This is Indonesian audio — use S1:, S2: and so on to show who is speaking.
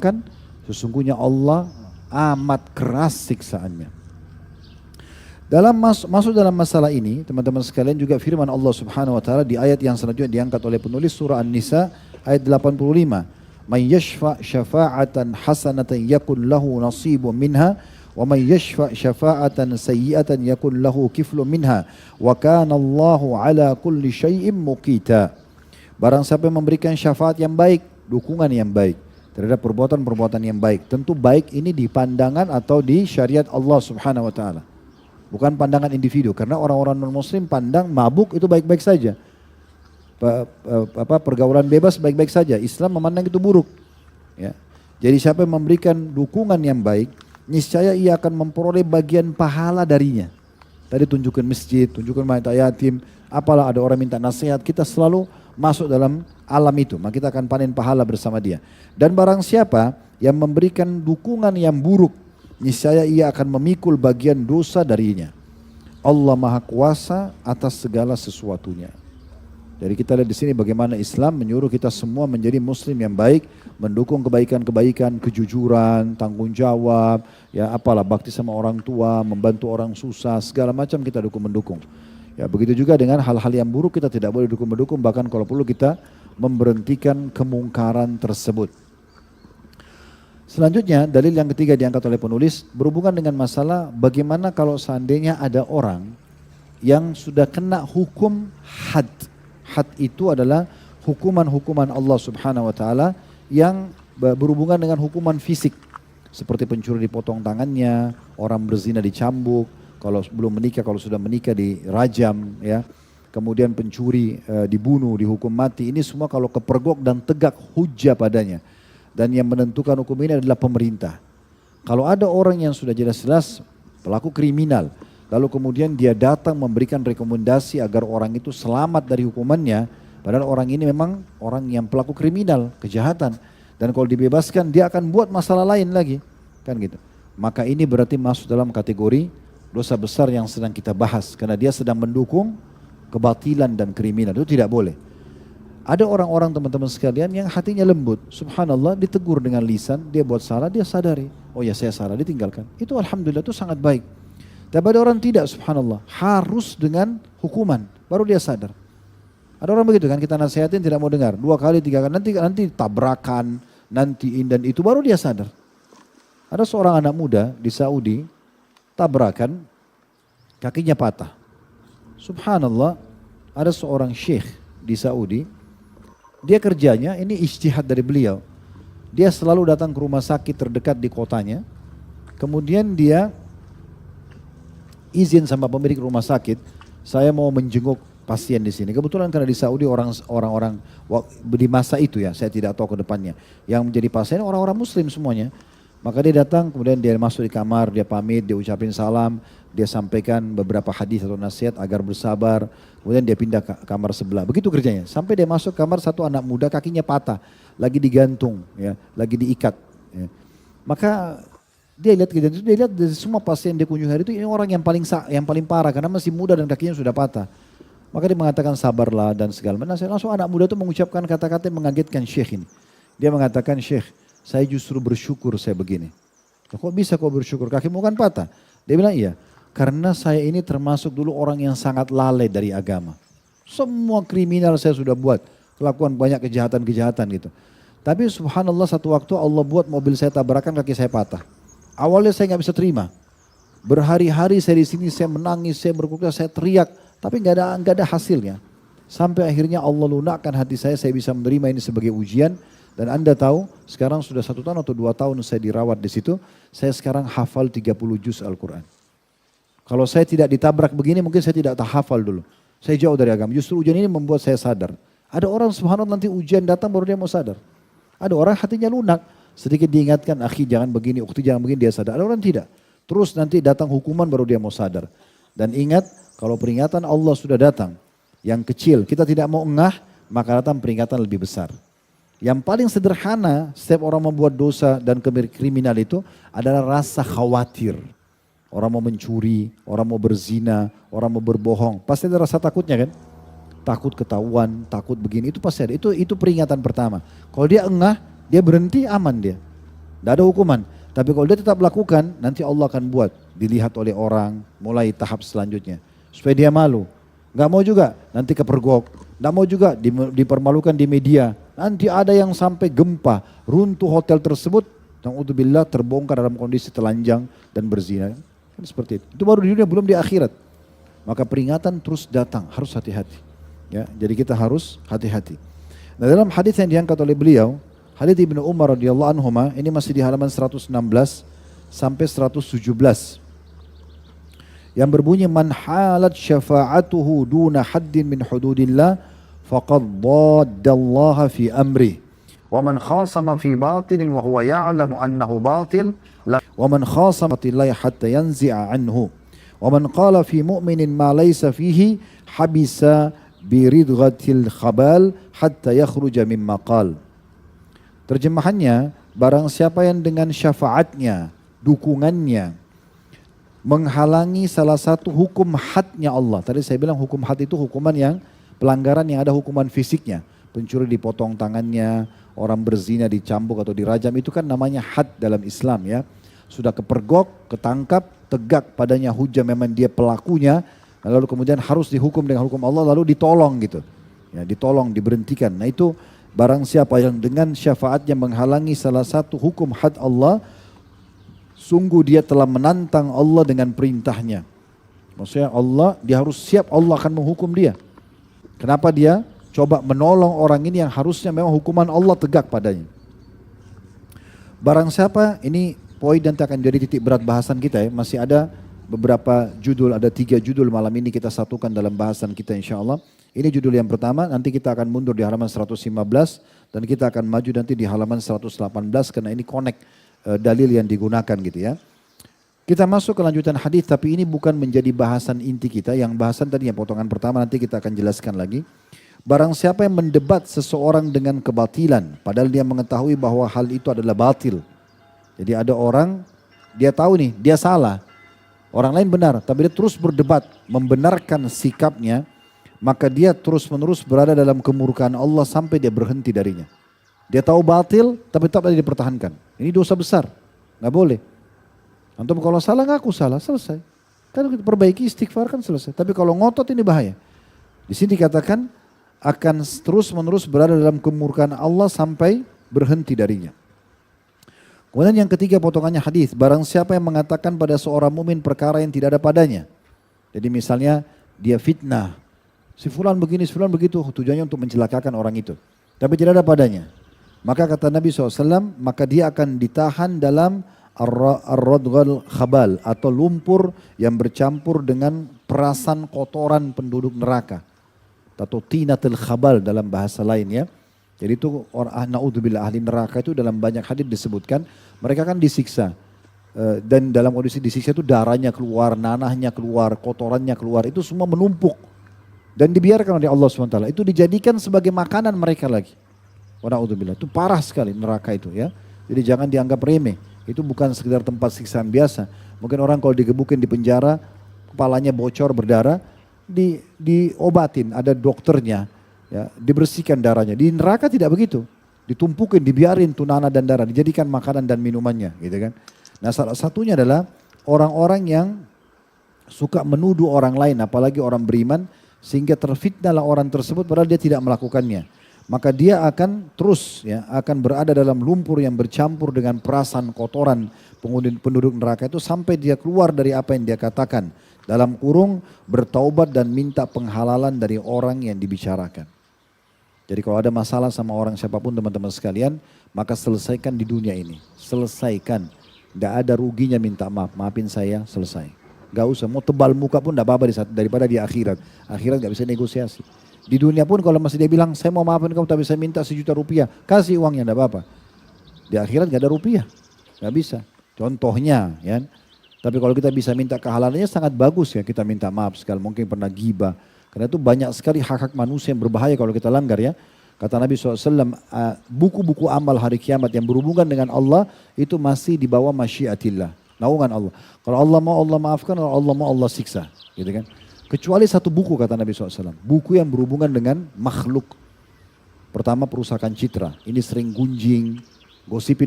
S1: katakan sesungguhnya Allah amat keras siksaannya. Dalam masuk dalam masalah ini, teman-teman sekalian, juga firman Allah Subhanahu wa taala di ayat yang selanjutnya diangkat oleh penulis surah An-Nisa ayat 85. "May yashfa' syafa'atan hasanatan yakun lahu nasibun minha wa may yashfa' syafa'atan sayyi'atan yakun lahu kiflun minha wa kana Allahu 'ala kulli syai'in muqita." Barang siapa yang memberikan syafaat yang baik, dukungan yang baik terhadap perbuatan-perbuatan yang baik. Tentu baik ini di pandangan atau di syariat Allah Subhanahu wa taala. Bukan pandangan individu, karena orang-orang non-muslim pandang mabuk itu baik-baik saja. Pergaulan bebas baik-baik saja. Islam memandang itu buruk. Ya. Jadi siapa yang memberikan dukungan yang baik, niscaya ia akan memperoleh bagian pahala darinya. Tadi tunjukkan masjid, tunjukkan mayat yatim, apalah ada orang minta nasihat, kita selalu masuk dalam alam itu, maka kita akan panen pahala bersama dia. Dan barang siapa yang memberikan dukungan yang buruk, niscaya ia akan memikul bagian dosa darinya. Allah Maha Kuasa atas segala sesuatunya. Jadi kita lihat di sini bagaimana Islam menyuruh kita semua menjadi muslim yang baik, mendukung kebaikan-kebaikan, kejujuran, tanggung jawab, ya apalah bakti sama orang tua, membantu orang susah, segala macam kita mendukung. Ya begitu juga dengan hal-hal yang buruk kita tidak boleh dukung-mendukung, bahkan kalau perlu kita memberhentikan kemungkaran tersebut. Selanjutnya, dalil yang ketiga diangkat oleh penulis berhubungan dengan masalah bagaimana kalau seandainya ada orang yang sudah kena hukum had. Had itu adalah hukuman-hukuman Allah Subhanahu wa taala yang berhubungan dengan hukuman fisik. Seperti pencuri dipotong tangannya, orang berzina dicambuk, kalau belum menikah, kalau sudah menikah dirajam, ya. Kemudian pencuri dibunuh, dihukum mati. Ini semua kalau kepergok dan tegak hujah padanya. Dan yang menentukan hukum ini adalah pemerintah. Kalau ada orang yang sudah jelas-jelas pelaku kriminal, lalu kemudian dia datang memberikan rekomendasi agar orang itu selamat dari hukumannya, padahal orang ini memang orang yang pelaku kriminal, kejahatan. Dan kalau dibebaskan dia akan buat masalah lain lagi, kan gitu. Maka ini berarti masuk dalam kategori dosa besar yang sedang kita bahas, karena dia sedang mendukung kebatilan dan kriminal, itu tidak boleh. Ada orang-orang teman-teman sekalian yang hatinya lembut, subhanallah, ditegur dengan lisan, dia buat salah, dia sadari, oh ya saya salah, ditinggalkan. Itu alhamdulillah, itu sangat baik. Tapi ada orang tidak, subhanallah, harus dengan hukuman, baru dia sadar. Ada orang begitu kan, kita nasihatin tidak mau dengar, 2 kali, 3 kali, nanti tabrakan, nanti dan itu baru dia sadar. Ada seorang anak muda di Saudi, tabrakan, kakinya patah. Subhanallah, ada seorang syekh di Saudi, dia kerjanya, ini ijtihad dari beliau. Dia selalu datang ke rumah sakit terdekat di kotanya. Kemudian dia izin sama pemilik rumah sakit, saya mau menjenguk pasien di sini. Kebetulan karena di Saudi orang-orang di masa itu ya, saya tidak tahu ke depannya, yang menjadi pasien orang-orang muslim semuanya. Maka dia datang, kemudian dia masuk di kamar, dia pamit, dia ucapin salam, dia sampaikan beberapa hadis atau nasihat agar bersabar. Kemudian dia pindah ke kamar sebelah. Begitu kerjanya. Sampai dia masuk kamar, satu anak muda kakinya patah, lagi digantung, ya, lagi diikat. Ya. Maka dia lihat kejadian itu, dia lihat dari semua pasien dia kunjungi hari itu, ini orang yang paling parah karena masih muda dan kakinya sudah patah. Maka dia mengatakan sabarlah dan segala macam. Langsung anak muda itu mengucapkan kata-kata yang mengagetkan syekh ini. Dia mengatakan, syekh, saya justru bersyukur saya begini. Kok bisa kau bersyukur? Kakimu kan patah. Dia bilang iya. Karena saya ini termasuk dulu orang yang sangat lalai dari agama. Semua kriminal saya sudah buat. Kelakuan banyak kejahatan-kejahatan gitu. Tapi subhanallah satu waktu Allah buat mobil saya tabrakan, kaki saya patah. Awalnya saya nggak bisa terima. Berhari-hari saya di sini, saya menangis, saya berkutat, saya teriak. Tapi nggak ada hasilnya. Sampai akhirnya Allah lunakkan hati saya bisa menerima ini sebagai ujian. Dan Anda tahu, sekarang sudah 1 tahun atau 2 tahun saya dirawat di situ, saya sekarang hafal 30 juz Al-Quran. Kalau saya tidak ditabrak begini, mungkin saya tidak hafal dulu. Saya jauh dari agama. Justru ujian ini membuat saya sadar. Ada orang subhanallah nanti ujian datang baru dia mau sadar. Ada orang hatinya lunak. Sedikit diingatkan, akhi jangan begini, ukhti jangan begini, dia sadar. Ada orang tidak. Terus nanti datang hukuman baru dia mau sadar. Dan ingat, kalau peringatan Allah sudah datang, yang kecil kita tidak mau engah, maka datang peringatan lebih besar. Yang paling sederhana setiap orang membuat dosa dan kriminal itu adalah rasa khawatir. Orang mau mencuri, orang mau berzina, orang mau berbohong. Pasti ada rasa takutnya kan? Takut ketahuan, takut begini, itu pasti ada. Itu peringatan pertama. Kalau dia engah, dia berhenti, aman dia. Tidak ada hukuman. Tapi kalau dia tetap lakukan, nanti Allah akan buat dilihat oleh orang, mulai tahap selanjutnya. Supaya dia malu. Gak mau juga, nanti kepergok. Gak mau juga dipermalukan di media. Nanti ada yang sampai gempa, runtuh hotel tersebut, na'udzubillah terbongkar dalam kondisi telanjang dan berzina. Kan seperti itu. Itu baru di dunia, belum di akhirat. Maka peringatan terus datang, harus hati-hati. Ya, jadi kita harus hati-hati. Nah, dalam hadis yang diangkat oleh beliau, hadis Ibnu Umar radhiyallahu anhuma, ini masih di halaman 116 sampai 117. Yang berbunyi, man halat syafa'atuhu duna haddin min hududillah faqad daddallaha fi amri. Wa man khasama fi batilin wa huwa ya'lamu annahu batil wa man khasama billahi hatta yanzi'a anhu. Wa man qala fi mu'minin ma laysa fihi habisa biridghatil khabal hatta yakhruja mimma qal. Terjemahannya, barang siapa yang dengan syafaatnya, dukungannya, menghalangi salah satu hukum hadnya Allah. Tadi saya bilang hukum had itu hukuman yang pelanggaran yang ada hukuman fisiknya. Pencuri dipotong tangannya, orang berzina dicambuk atau dirajam, itu kan namanya had dalam Islam ya. Sudah kepergok, ketangkap, tegak padanya hujah memang dia pelakunya, lalu kemudian harus dihukum dengan hukum Allah, lalu ditolong gitu. Ya, ditolong, diberhentikan. Nah itu barang siapa yang dengan syafaatnya menghalangi salah satu hukum had Allah, sungguh dia telah menantang Allah dengan perintahnya. Maksudnya Allah, dia harus siap Allah akan menghukum dia. Kenapa dia coba menolong orang ini yang harusnya memang hukuman Allah tegak padanya. Barang siapa, ini poin nanti akan jadi titik berat bahasan kita ya. Masih ada beberapa judul, ada 3 judul malam ini kita satukan dalam bahasan kita insya Allah. Ini judul yang pertama, nanti kita akan mundur di halaman 115 dan kita akan maju nanti di halaman 118 karena ini connect dalil yang digunakan gitu ya. Kita masuk ke lanjutan hadis, tapi ini bukan menjadi bahasan inti kita. Yang bahasan tadi yang potongan pertama nanti kita akan jelaskan lagi. Barang siapa yang mendebat seseorang dengan kebatilan, padahal dia mengetahui bahwa hal itu adalah batil. Jadi ada orang, dia tahu nih, dia salah. Orang lain benar, tapi dia terus berdebat, membenarkan sikapnya, maka dia terus menerus berada dalam kemurkaan Allah sampai dia berhenti darinya. Dia tahu batil, tapi tetap dia dipertahankan. Ini dosa besar, nggak boleh. Antum kalau salah ngaku salah, selesai. Kan kita perbaiki, istighfar kan selesai. Tapi kalau ngotot ini bahaya. Di sini dikatakan akan terus menerus berada dalam kemurkaan Allah sampai berhenti darinya. Kemudian yang ketiga potongannya hadis, barang siapa yang mengatakan pada seorang mukmin perkara yang tidak ada padanya. Jadi misalnya dia fitnah, si fulan begini, si fulan begitu, tujuannya untuk mencelakakan orang itu. Tapi tidak ada padanya. Maka kata Nabi SAW, maka dia akan ditahan dalam ar-radghal khabal atau lumpur yang bercampur dengan perasan kotoran penduduk neraka. Atau tinatul khabal dalam bahasa lain ya. Jadi itu na'udzubillah ahli neraka itu dalam banyak hadis disebutkan mereka kan disiksa dan dalam kondisi disiksa itu darahnya keluar, nanahnya keluar, kotorannya keluar, itu semua menumpuk dan dibiarkan oleh Allah SWT. Itu dijadikan sebagai makanan mereka lagi. Na'udzubillah, itu parah sekali neraka itu ya. Jadi jangan dianggap remeh. Itu bukan sekedar tempat siksaan biasa. Mungkin orang kalau digebukin di penjara, kepalanya bocor berdarah, diobatin, ada dokternya. Ya, dibersihkan darahnya. Di neraka tidak begitu. Ditumpukin, dibiarin tuh nanah dan darah, dijadikan makanan dan minumannya, gitu kan. Nah, salah satunya adalah orang-orang yang suka menuduh orang lain, apalagi orang beriman, sehingga terfitnahlah orang tersebut padahal dia tidak melakukannya. Maka dia akan terus ya, akan berada dalam lumpur yang bercampur dengan perasan kotoran penduduk neraka itu sampai dia keluar dari apa yang dia katakan. Dalam kurung bertaubat dan minta penghalalan dari orang yang dibicarakan. Jadi kalau ada masalah sama orang siapapun teman-teman sekalian, maka selesaikan di dunia ini. Selesaikan. Tidak ada ruginya minta maaf. Maafin saya, selesai. Gak usah, mau tebal muka pun tidak apa-apa daripada di akhirat. Akhirat gak bisa negosiasi. Di dunia pun kalau masih dia bilang, saya mau maafin kamu tapi saya minta 1 juta rupiah. Kasih uangnya, tidak apa-apa. Di akhirat gak ada rupiah. Gak bisa. Contohnya ya. Tapi kalau kita bisa minta kehalalannya sangat bagus ya kita minta maaf sekali. Mungkin pernah ghibah. Karena itu banyak sekali hak-hak manusia yang berbahaya kalau kita langgar ya. Kata Nabi SAW, buku-buku amal hari kiamat yang berhubungan dengan Allah itu masih di bawah masyiatillah. Naungan Allah. Kalau Allah mau Allah maafkan, kalau Allah mau Allah siksa. Gitu kan. Kecuali 1 buku kata Nabi SAW. Buku yang berhubungan dengan makhluk. Pertama perusakan citra. Ini sering gunjing, gosipin